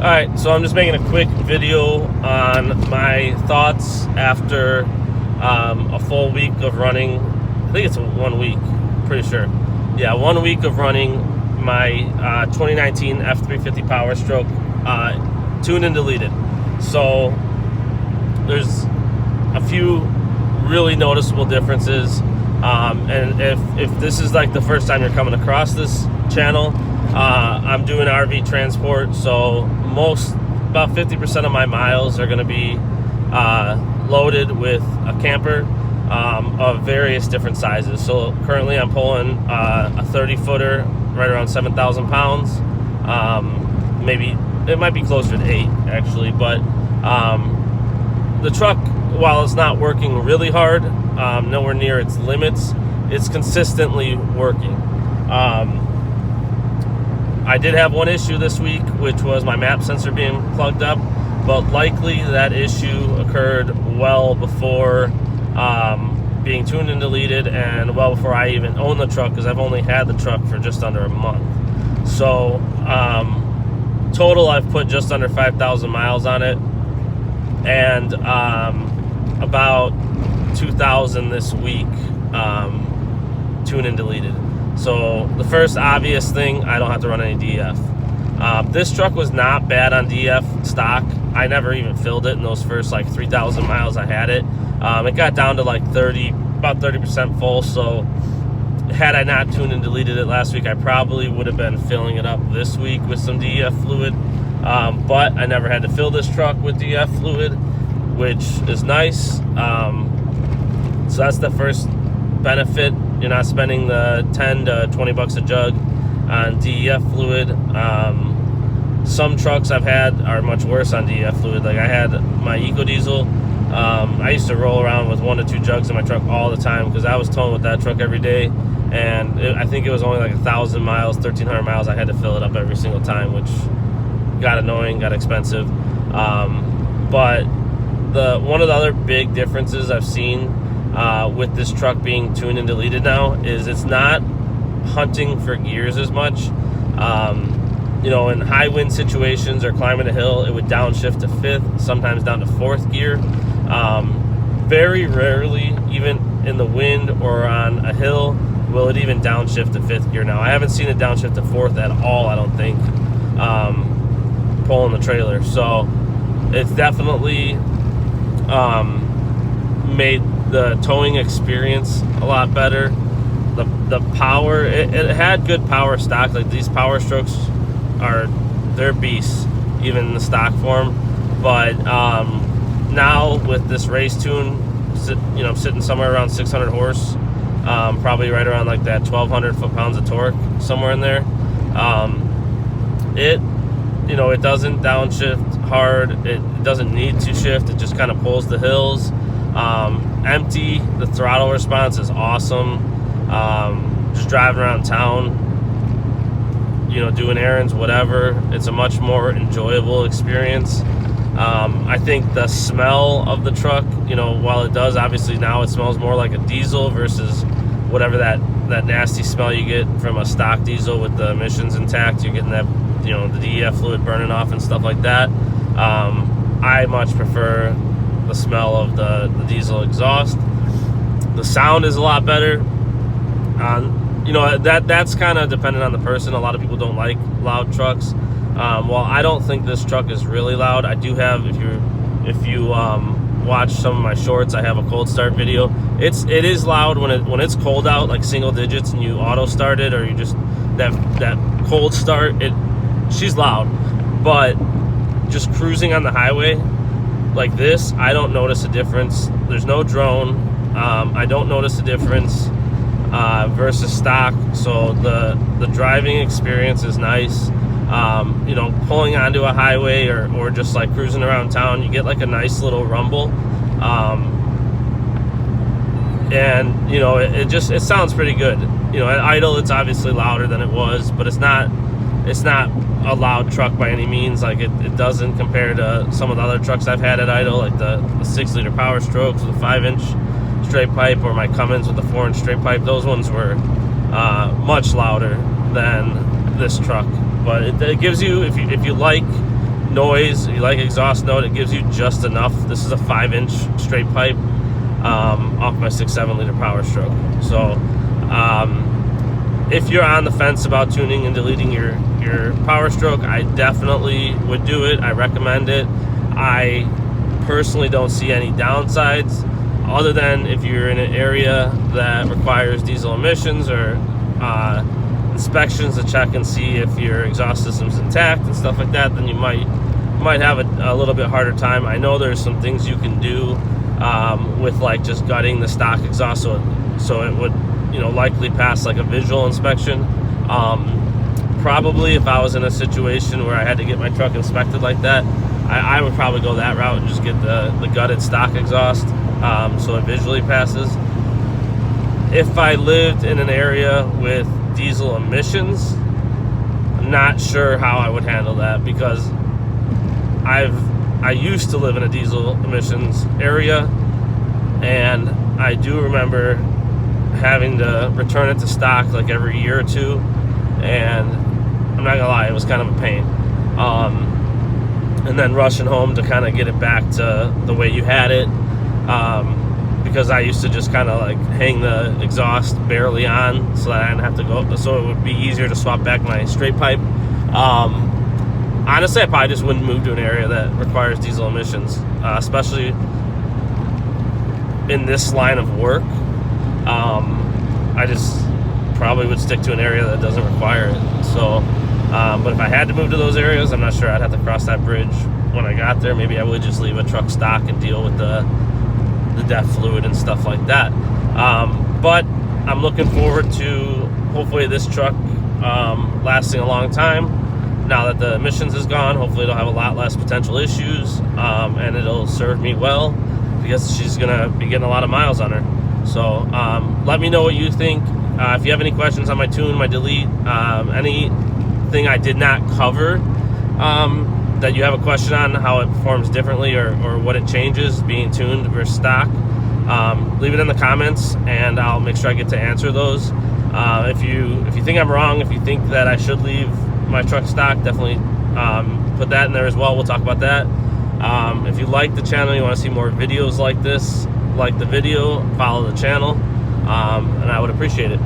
Alright, so I'm just making a quick video on my thoughts after a full week of running. I think it's 1 week, pretty sure. Yeah, 1 week of running my 2019 F350 powerstroke tuned and deleted. So there's a few really noticeable differences. And if this is like the first time you're coming across this channel, I'm doing RV transport, so about 50% of my miles are going to be loaded with a camper of various different sizes. So currently I'm pulling a 30-footer, right around 7,000 pounds. Maybe it might be closer to 8 actually, but the truck, while it's not working really hard, nowhere near its limits, it's consistently working. I did have one issue this week, which was my map sensor being plugged up, but likely that issue occurred well before being tuned and deleted, and well before I even owned the truck, because I've only had the truck for just under a month. So total, I've put just under 5,000 miles on it, and about 2,000 this week tuned and deleted. So the first obvious thing, I don't have to run any DF. This truck was not bad on DF stock. I never even filled it in those first like 3,000 miles I had it. It got down to like about 30% full. So had I not tuned and deleted it last week, I probably would have been filling it up this week with some DF fluid. But I never had to fill this truck with DF fluid, which is nice. So that's the first benefit. You're not spending the 10 to 20 bucks a jug on DEF fluid. Some trucks I've had are much worse on DEF fluid. Like I had my Eco Diesel. I used to roll around with 1 to 2 jugs in my truck all the time because I was towing with that truck every day. And I think it was only like 1,000 miles, 1,300 miles. I had to fill it up every single time, which got annoying, got expensive. But one of the other big differences I've seen with this truck being tuned and deleted now is it's not hunting for gears as much. You know, in high wind situations or climbing a hill, it would downshift to 5th, sometimes down to 4th gear. Very rarely, even in the wind or on a hill, will it even downshift to 5th gear. Now, I haven't seen it downshift to 4th at all, I don't think, pulling the trailer. So it's definitely made the towing experience a lot better. The power, it had good power stock. Like these power strokes they're beasts, even in the stock form. But now with this race tune, I'm sitting somewhere around 600 horse, probably right around like that 1,200 foot-pounds of torque, somewhere in there. It doesn't downshift hard. It doesn't need to shift. It just kind of pulls the hills. Empty. The throttle response is awesome. Just driving around town, doing errands, whatever, it's a much more enjoyable experience. I think the smell of the truck, while it does, obviously now it smells more like a diesel versus whatever that nasty smell you get from a stock diesel with the emissions intact. You're getting that, the DEF fluid burning off and stuff like that. I much prefer the smell of the diesel exhaust. The sound is a lot better. That's kind of dependent on the person. A lot of people don't like loud trucks. While I don't think this truck is really loud, I do have, if you watch some of my shorts, I have a cold start video. It is loud when it's cold out, like single digits, and you auto start it, or you just that cold start. She's loud, but just cruising on the highway like this, I don't notice a difference. There's no drone. I don't notice a difference versus stock. So the driving experience is nice. Pulling onto a highway or just like cruising around town, you get like a nice little rumble. It sounds pretty good. At idle, it's obviously louder than it was, but it's not a loud truck by any means. Like it doesn't compare to some of the other trucks I've had at idle, like the 6-liter Power Strokes with a 5-inch straight pipe, or my Cummins with the 4-inch straight pipe. Those ones were much louder than this truck. But it gives you, if you like noise, you like exhaust note, it gives you just enough. This is a 5-inch straight pipe off my 6.7 liter Power Stroke. So if you're on the fence about tuning and deleting your Power Stroke, I definitely would do it. I recommend it. I personally don't see any downsides, other than if you're in an area that requires diesel emissions or inspections to check and see if your exhaust system's intact and stuff like that, then you might have a little bit harder time. I know there's some things you can do with like just gutting the stock exhaust so it would, you know, likely pass like a visual inspection. Probably if I was in a situation where I had to get my truck inspected like that, I would probably go that route and just get the gutted stock exhaust so it visually passes. If I lived in an area with diesel emissions, I'm not sure how I would handle that, because I used to live in a diesel emissions area, and I do remember having to return it to stock like every year or two, and I'm not gonna lie, it was kind of a pain. And then rushing home to kind of get it back to the way you had it, because I used to just kind of like hang the exhaust barely on so that I didn't have to go, so it would be easier to swap back my straight pipe. Honestly, I probably just wouldn't move to an area that requires diesel emissions, especially in this line of work. I just probably would stick to an area that doesn't require it. So, but if I had to move to those areas, I'm not sure I'd have to cross that bridge when I got there. Maybe I would just leave a truck stock and deal with the DEF fluid and stuff like that. But I'm looking forward to hopefully this truck lasting a long time. Now that the emissions is gone, hopefully it'll have a lot less potential issues, and it'll serve me well, because she's gonna be getting a lot of miles on her. So let me know what you think. If you have any questions on my tune, my delete, anything I did not cover that you have a question on, how it performs differently or what it changes being tuned versus stock, leave it in the comments and I'll make sure I get to answer those. If you think I'm wrong, if you think that I should leave my truck stock, definitely put that in there as well. We'll talk about that. If you like the channel, you want to see more videos like this, like the video, follow the channel, and I would appreciate it.